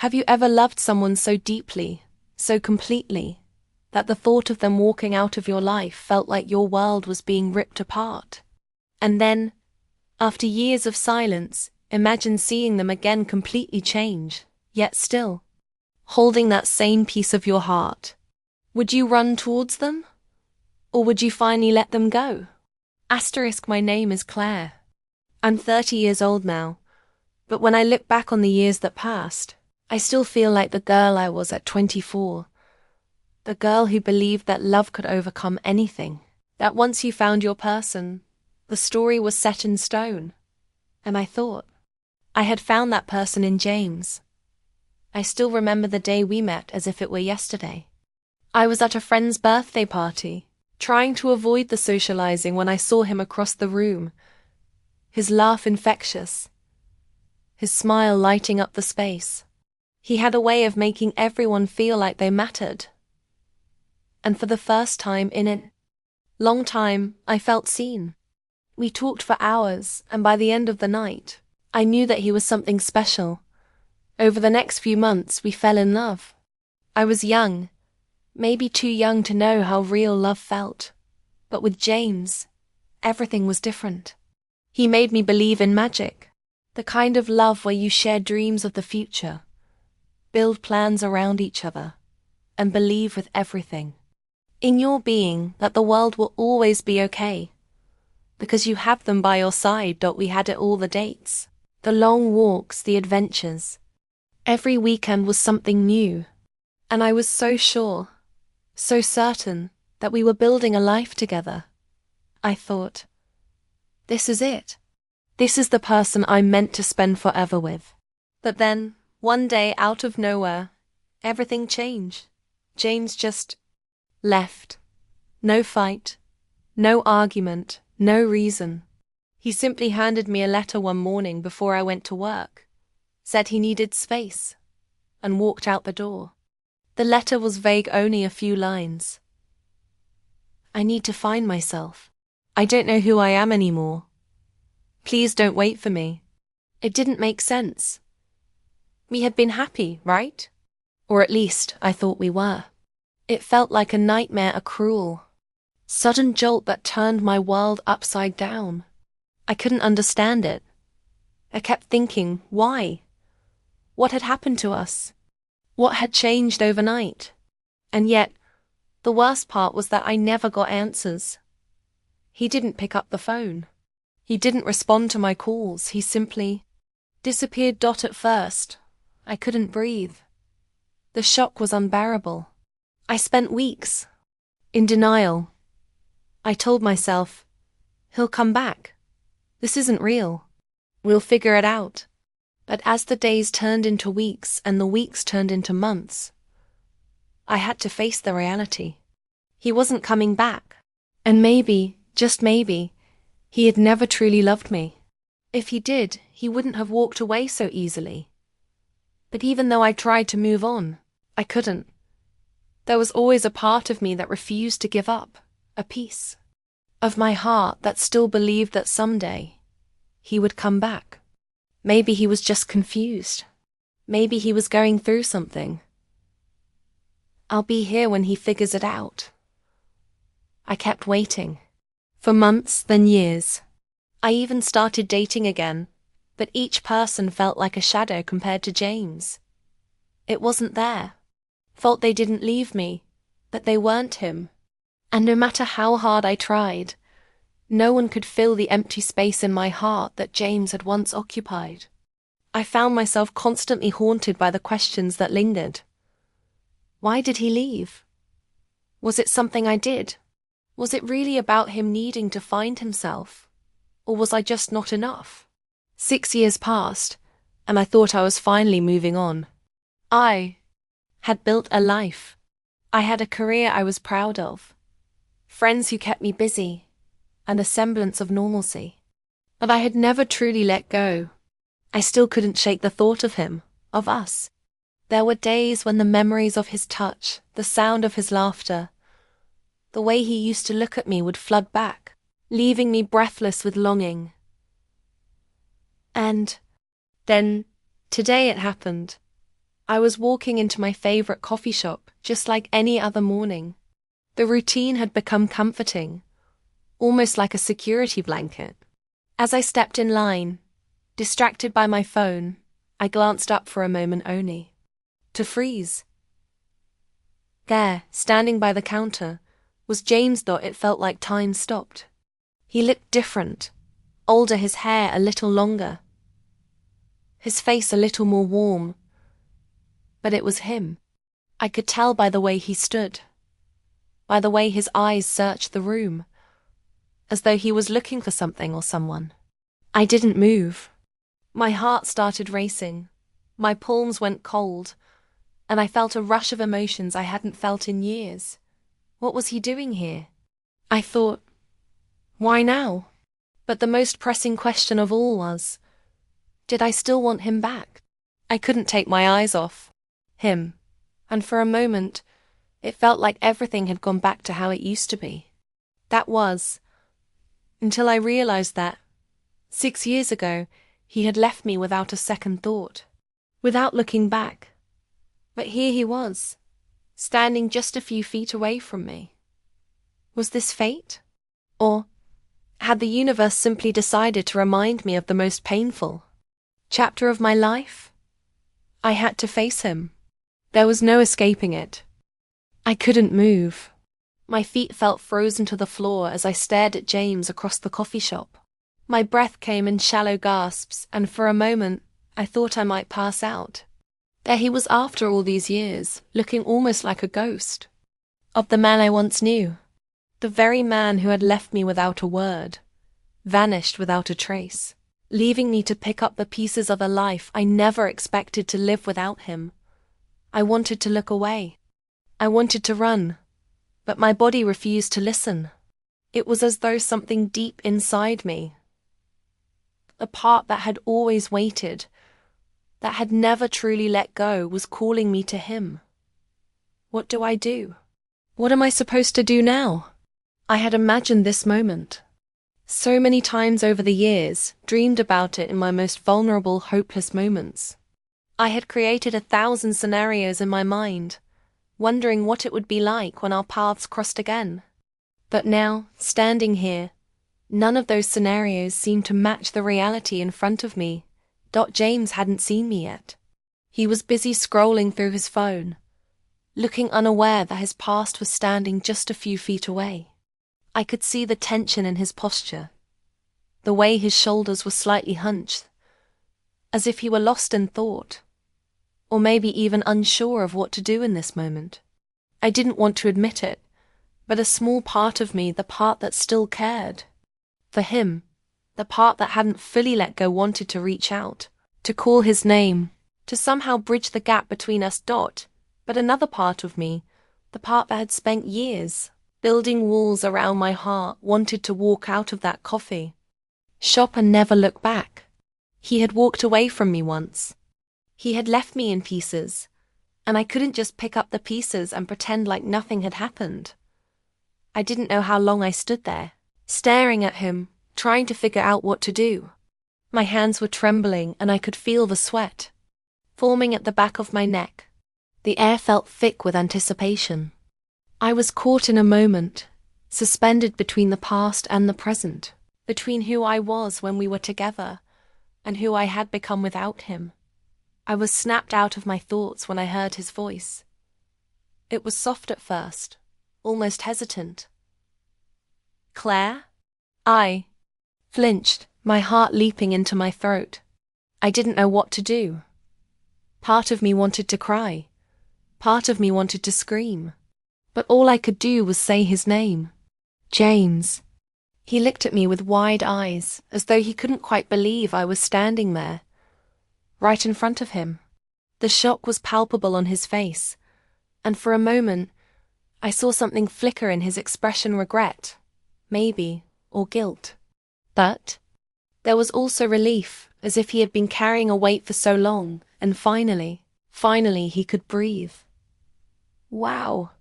Have you ever loved someone so deeply, so completely, that the thought of them walking out of your life felt like your world was being ripped apart? And then, after years of silence, imagine seeing them again completely change, yet still holding that same piece of your heart. Would you run towards them? Or would you finally let them go? My name is Claire. I'm 30 years old now, but when I look back on the years that passed, I still feel like the girl I was at 24. The girl who believed that love could overcome anything. That once you found your person, the story was set in stone. And I thought I had found that person in James. I still remember the day we met as if it were yesterday. I was at a friend's birthday party, trying to avoid the socializing when I saw him across the room. His laugh infectious, his smile lighting up the space. He had a way of making everyone feel like they mattered. And for the first time in a long time, I felt seen. We talked for hours, and by the end of the night, I knew that he was something special. Over the next few months, we fell in love. I was young, maybe too young to know how real love felt. But with James, everything was different. He made me believe in magic, the kind of love where you share dreams of the future, build plans around each other, and believe with everything in your being that the world will always be okay. Because you have them by your side. We had it all, the dates, the long walks, the adventures. Every weekend was something new. And I was so sure, so certain that we were building a life together. I thought, this is it. This is the person I'm meant to spend forever with. But then, one day out of nowhere, everything changed. James just left. No fight, no argument, no reason. He simply handed me a letter one morning before I went to work, said he needed space, and walked out the door. The letter was vague, only a few lines. I need to find myself. I don't know who I am anymore. Please don't wait for me. It didn't make sense. We had been happy, right? Or at least I thought we were. It felt like a nightmare, a cruel, sudden jolt that turned my world upside down. I couldn't understand it. I kept thinking, why? What had happened to us? What had changed overnight? And yet, the worst part was that I never got answers. He didn't pick up the phone. He didn't respond to my calls. He simply disappeared. At first, I couldn't breathe. The shock was unbearable. I spent weeks in denial. I told myself, he'll come back. This isn't real. We'll figure it out. But as the days turned into weeks and the weeks turned into months, I had to face the reality. He wasn't coming back. And maybe, just maybe, he had never truly loved me. If he did, he wouldn't have walked away so easily. But even though I tried to move on, I couldn't. There was always a part of me that refused to give up, a piece of my heart that still believed that someday he would come back. Maybe he was just confused. Maybe he was going through something. I'll be here when he figures it out. I kept waiting. For months, then years. I even started dating again, but each person felt like a shadow compared to James. It wasn't there. Felt they didn't leave me, that they weren't him. And no matter how hard I tried, no one could fill the empty space in my heart that James had once occupied. I found myself constantly haunted by the questions that lingered. Why did he leave? Was it something I did? Was it really about him needing to find himself? Or was I just not enough? 6 years passed, and I thought I was finally moving on. I had built a life. I had a career I was proud of, friends who kept me busy, and a semblance of normalcy. But I had never truly let go. I still couldn't shake the thought of him, of us. There were days when the memories of his touch, the sound of his laughter, the way he used to look at me would flood back, leaving me breathless with longing. And then, today it happened. I was walking into my favorite coffee shop, just like any other morning. The routine had become comforting, almost like a security blanket. As I stepped in line, distracted by my phone, I glanced up for a moment only. To freeze. There, standing by the counter, was James. It felt like time stopped. He looked different, older, his hair a little longer, his face a little more warm. But it was him. I could tell by the way he stood, by the way his eyes searched the room, as though he was looking for something or someone. I didn't move. My heart started racing, my palms went cold, and I felt a rush of emotions I hadn't felt in years. What was he doing here? I thought, why now? But the most pressing question of all was, did I still want him back? I couldn't take my eyes off him, and for a moment, it felt like everything had gone back to how it used to be. That was, until I realized that, 6 years ago, he had left me without a second thought, without looking back. But here he was, standing just a few feet away from me. Was this fate? Or had the universe simply decided to remind me of the most painful chapter of my life? I had to face him. There was no escaping it. I couldn't move. My feet felt frozen to the floor as I stared at James across the coffee shop. My breath came in shallow gasps, and for a moment, I thought I might pass out. There he was after all these years, looking almost like a ghost of the man I once knew. The very man who had left me without a word, vanished without a trace, leaving me to pick up the pieces of a life I never expected to live without him. I wanted to look away. I wanted to run, but my body refused to listen. It was as though something deep inside me, a part that had always waited, that had never truly let go, was calling me to him. What do I do? What am I supposed to do now? I had imagined this moment so many times over the years, dreamed about it in my most vulnerable, hopeless moments. I had created 1,000 scenarios in my mind, wondering what it would be like when our paths crossed again. But now, standing here, none of those scenarios seemed to match the reality in front of me. James hadn't seen me yet. He was busy scrolling through his phone, looking unaware that his past was standing just a few feet away. I could see the tension in his posture, the way his shoulders were slightly hunched, as if he were lost in thought, or maybe even unsure of what to do in this moment. I didn't want to admit it, but a small part of me, the part that still cared for him, the part that hadn't fully let go, wanted to reach out, to call his name, to somehow bridge the gap between us. But another part of me, the part that had spent years building walls around my heart, wanted to walk out of that coffee shop and never look back. He had walked away from me once. He had left me in pieces, and I couldn't just pick up the pieces and pretend like nothing had happened. I didn't know how long I stood there, staring at him, trying to figure out what to do. My hands were trembling, and I could feel the sweat forming at the back of my neck. The air felt thick with anticipation. I was caught in a moment, suspended between the past and the present, between who I was when we were together and who I had become without him. I was snapped out of my thoughts when I heard his voice. It was soft at first, almost hesitant. Claire? I flinched, my heart leaping into my throat. I didn't know what to do. Part of me wanted to cry. Part of me wanted to scream. But all I could do was say his name. James. He looked at me with wide eyes, as though he couldn't quite believe I was standing there, right in front of him. The shock was palpable on his face, and for a moment, I saw something flicker in his expression: regret, maybe, or guilt. But there was also relief, as if he had been carrying a weight for so long, and finally he could breathe. Wow,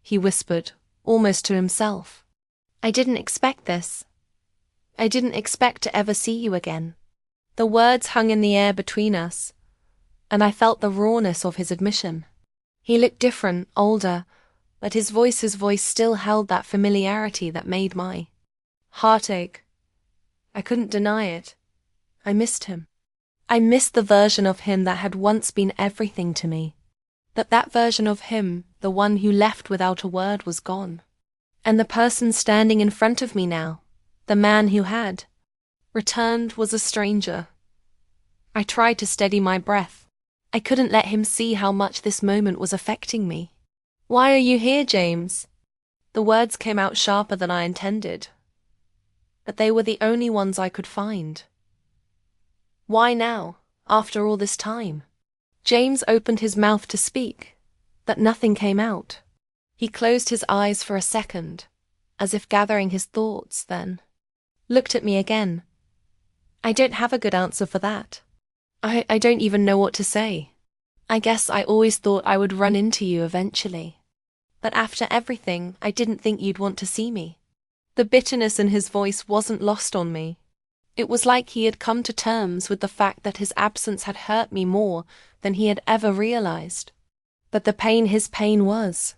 he whispered, almost to himself. I didn't expect this. I didn't expect to ever see you again. The words hung in the air between us, and I felt the rawness of his admission. He looked different, older, but his voice still held that familiarity that made my heart ache. I couldn't deny it. I missed him. I missed the version of him that had once been everything to me. That version of him, the one who left without a word, was gone. And the person standing in front of me now, the man who had returned, was a stranger. I tried to steady my breath. I couldn't let him see how much this moment was affecting me. "Why are you here, James?" The words came out sharper than I intended, but they were the only ones I could find. Why now, after all this time? James opened his mouth to speak, but nothing came out. He closed his eyes for a second, as if gathering his thoughts, then looked at me again. I don't have a good answer for that. I don't even know what to say. I guess I always thought I would run into you eventually. But after everything, I didn't think you'd want to see me. The bitterness in his voice wasn't lost on me. It was like he had come to terms with the fact that his absence had hurt me more than he had ever realized. But the pain his pain was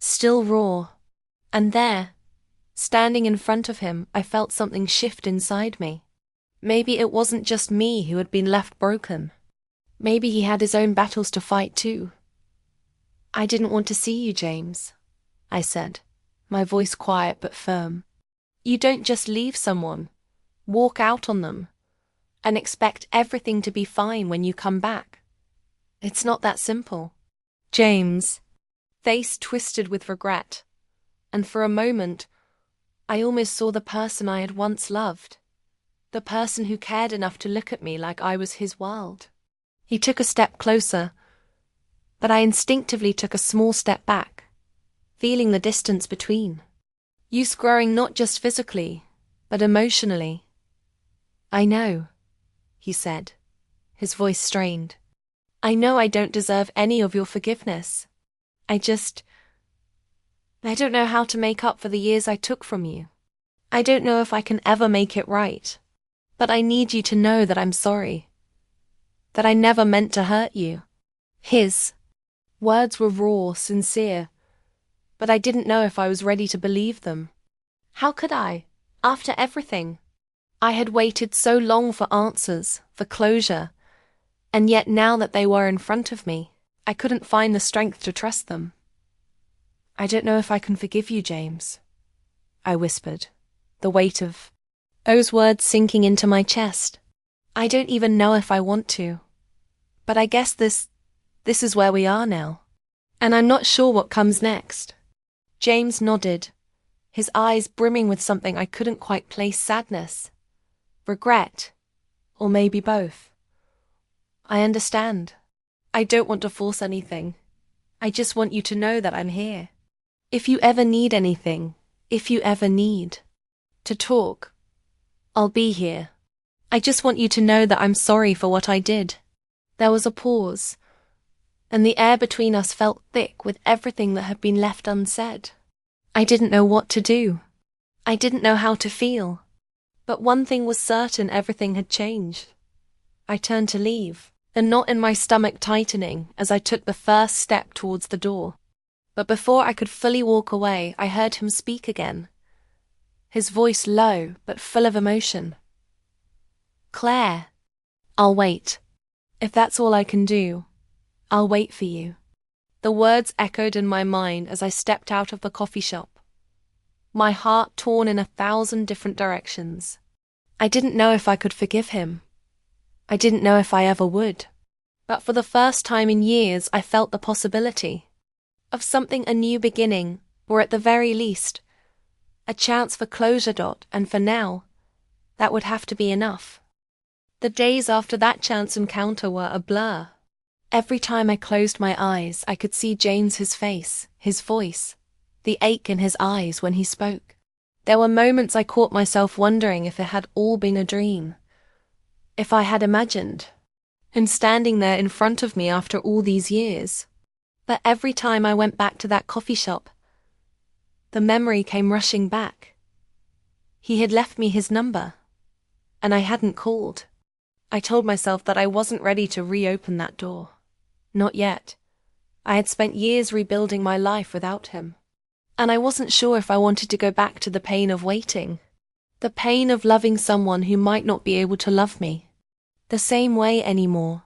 still raw. And there, standing in front of him, I felt something shift inside me. Maybe it wasn't just me who had been left broken. Maybe he had his own battles to fight too. "I didn't want to see you, James," I said, my voice quiet but firm. "You don't just leave someone, walk out on them, and expect everything to be fine when you come back. It's not that simple." James' face twisted with regret, and for a moment, I almost saw the person I had once loved. The person who cared enough to look at me like I was his world. He took a step closer, but I instinctively took a small step back, feeling the distance between. Use growing not just physically, but emotionally. "I know," he said, his voice strained. "I know I don't deserve any of your forgiveness. I don't know how to make up for the years I took from you. I don't know if I can ever make it right. But I need you to know that I'm sorry. That I never meant to hurt you." His words were raw, sincere, but I didn't know if I was ready to believe them. How could I, after everything? I had waited so long for answers, for closure, and yet now that they were in front of me, I couldn't find the strength to trust them. "I don't know if I can forgive you, James," I whispered, the weight of those words sinking into my chest. "I don't even know if I want to. But I guess this is where we are now. And I'm not sure what comes next." James nodded, his eyes brimming with something I couldn't quite place: sadness, regret, or maybe both. "I understand. I don't want to force anything. I just want you to know that I'm here. If you ever need anything, if you ever need to talk, I'll be here. I just want you to know that I'm sorry for what I did." There was a pause, and the air between us felt thick with everything that had been left unsaid. I didn't know what to do. I didn't know how to feel. But one thing was certain: everything had changed. I turned to leave, a knot in my stomach tightening as I took the first step towards the door. But before I could fully walk away, I heard him speak again, his voice low but full of emotion. "Claire, I'll wait. If that's all I can do, I'll wait for you." The words echoed in my mind as I stepped out of the coffee shop, my heart torn in 1,000 different directions. I didn't know if I could forgive him. I didn't know if I ever would. But for the first time in years, I felt the possibility of something: a new beginning, or at the very least, a chance for closure. And for now, that would have to be enough. The days after that chance encounter were a blur. Every time I closed my eyes, I could see his face, his voice, the ache in his eyes when he spoke. There were moments I caught myself wondering if it had all been a dream, if I had imagined him standing there in front of me after all these years. But every time I went back to that coffee shop, the memory came rushing back. He had left me his number, and I hadn't called. I told myself that I wasn't ready to reopen that door. Not yet. I had spent years rebuilding my life without him. And I wasn't sure if I wanted to go back to the pain of waiting. The pain of loving someone who might not be able to love me the same way anymore.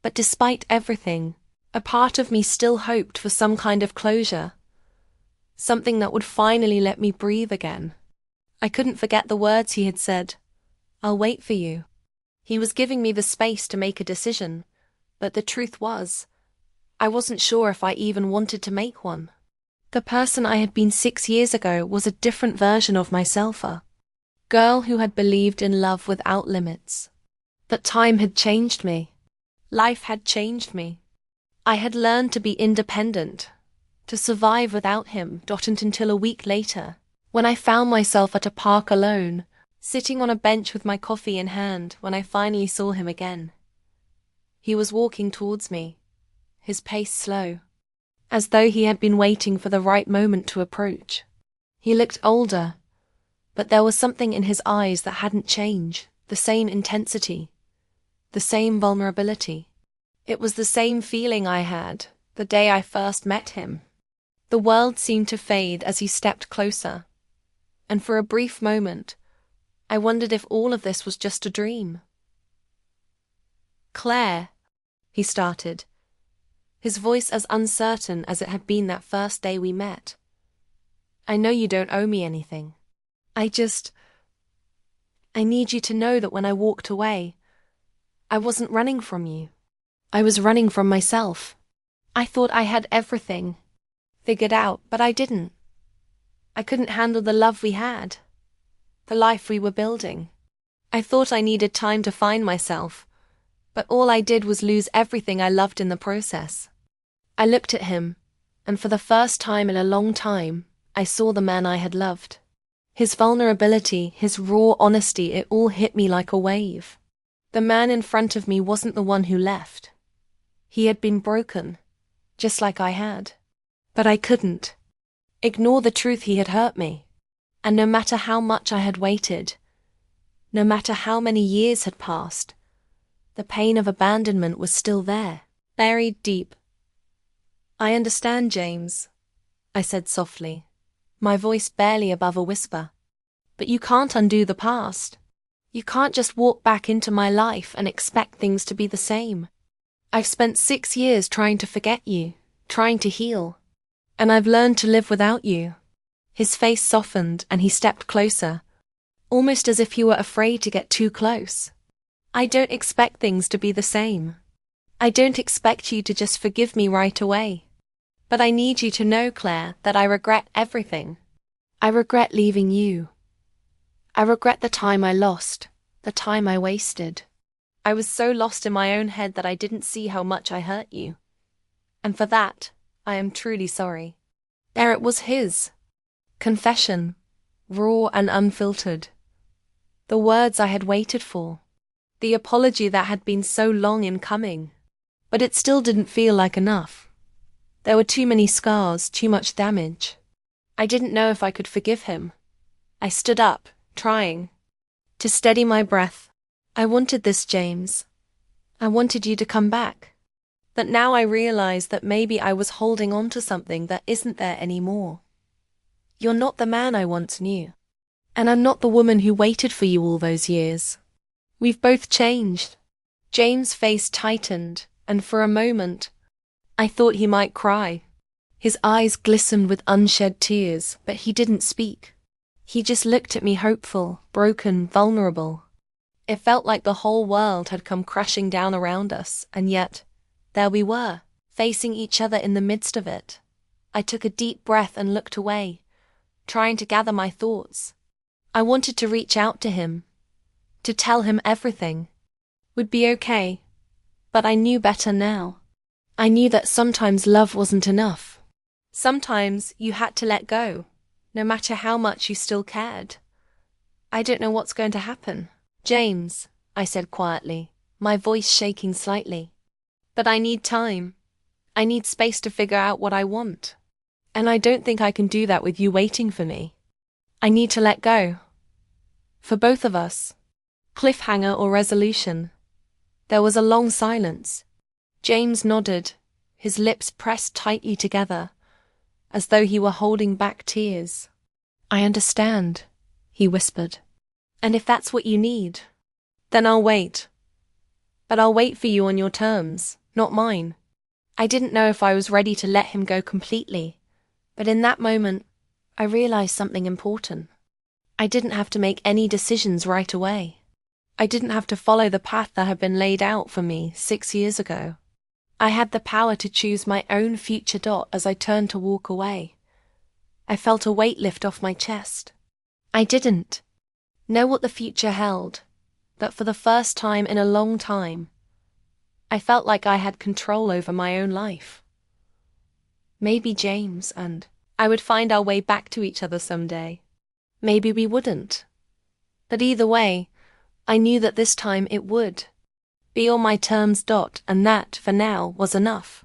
But despite everything, a part of me still hoped for some kind of closure. Something that would finally let me breathe again. I couldn't forget the words he had said. "I'll wait for you." He was giving me the space to make a decision, but the truth was, I wasn't sure if I even wanted to make one. The person I had been 6 years ago was a different version of myself, a girl who had believed in love without limits. But time had changed me. Life had changed me. I had learned to be independent, to survive without him, until a week later, when I found myself at a park alone, sitting on a bench with my coffee in hand when I finally saw him again. He was walking towards me, his pace slow, as though he had been waiting for the right moment to approach. He looked older, but there was something in his eyes that hadn't changed, the same intensity, the same vulnerability. It was the same feeling I had the day I first met him. The world seemed to fade as he stepped closer, and for a brief moment, I wondered if all of this was just a dream. "Claire," he started, his voice as uncertain as it had been that first day we met. "I know you don't owe me anything. I need you to know that when I walked away, I wasn't running from you. I was running from myself. I thought I had everything figured out, but I didn't. I couldn't handle the love we had, the life we were building. I thought I needed time to find myself, but all I did was lose everything I loved in the process." I looked at him, and for the first time in a long time, I saw the man I had loved. His vulnerability, his raw honesty, it all hit me like a wave. The man in front of me wasn't the one who left. He had been broken, just like I had. But I couldn't ignore the truth he had hurt me. And no matter how much I had waited, no matter how many years had passed, the pain of abandonment was still there, buried deep. "I understand, James," I said softly, my voice barely above a whisper. "But you can't undo the past. You can't just walk back into my life and expect things to be the same. I've spent 6 years trying to forget you, trying to heal, and I've learned to live without you." His face softened and he stepped closer, almost as if he were afraid to get too close. "I don't expect things to be the same. I don't expect you to just forgive me right away. But I need you to know, Claire, that I regret everything. I regret leaving you. I regret the time I lost, the time I wasted. I was so lost in my own head that I didn't see how much I hurt you. And for that, I am truly sorry." There it was, his confession, raw and unfiltered. The words I had waited for. The apology that had been so long in coming. But it still didn't feel like enough. There were too many scars, too much damage. I didn't know if I could forgive him. I stood up, trying to steady my breath. "I wanted this, James. I wanted you to come back. But now I realize that maybe I was holding on to something that isn't there anymore. You're not the man I once knew. And I'm not the woman who waited for you all those years. We've both changed." James' face tightened, and for a moment, I thought he might cry. His eyes glistened with unshed tears, but he didn't speak. He just looked at me hopeful, broken, vulnerable. It felt like the whole world had come crashing down around us, and yet, there we were, facing each other in the midst of it. I took a deep breath and looked away, trying to gather my thoughts. I wanted to reach out to him, to tell him everything would be okay, but I knew better now. I knew that sometimes love wasn't enough. Sometimes you had to let go, no matter how much you still cared. "I don't know what's going to happen, James," I said quietly, my voice shaking slightly. "But I need time. I need space to figure out what I want. And I don't think I can do that with you waiting for me. I need to let go. For both of us." cliffhanger or resolution. There was a long silence. James nodded, his lips pressed tightly together, as though he were holding back tears. "I understand," he whispered. "And if that's what you need, then I'll wait. But I'll wait for you on your terms, not mine." I didn't know if I was ready to let him go completely, but in that moment, I realized something important. I didn't have to make any decisions right away. I didn't have to follow the path that had been laid out for me 6 years ago. I had the power to choose my own future. As I turned to walk away, I felt a weight lift off my chest. I didn't know what the future held, but for the first time in a long time, I felt like I had control over my own life. Maybe James and I would find our way back to each other someday. Maybe we wouldn't. But either way, I knew that this time it would be on my terms. And that, for now, was enough.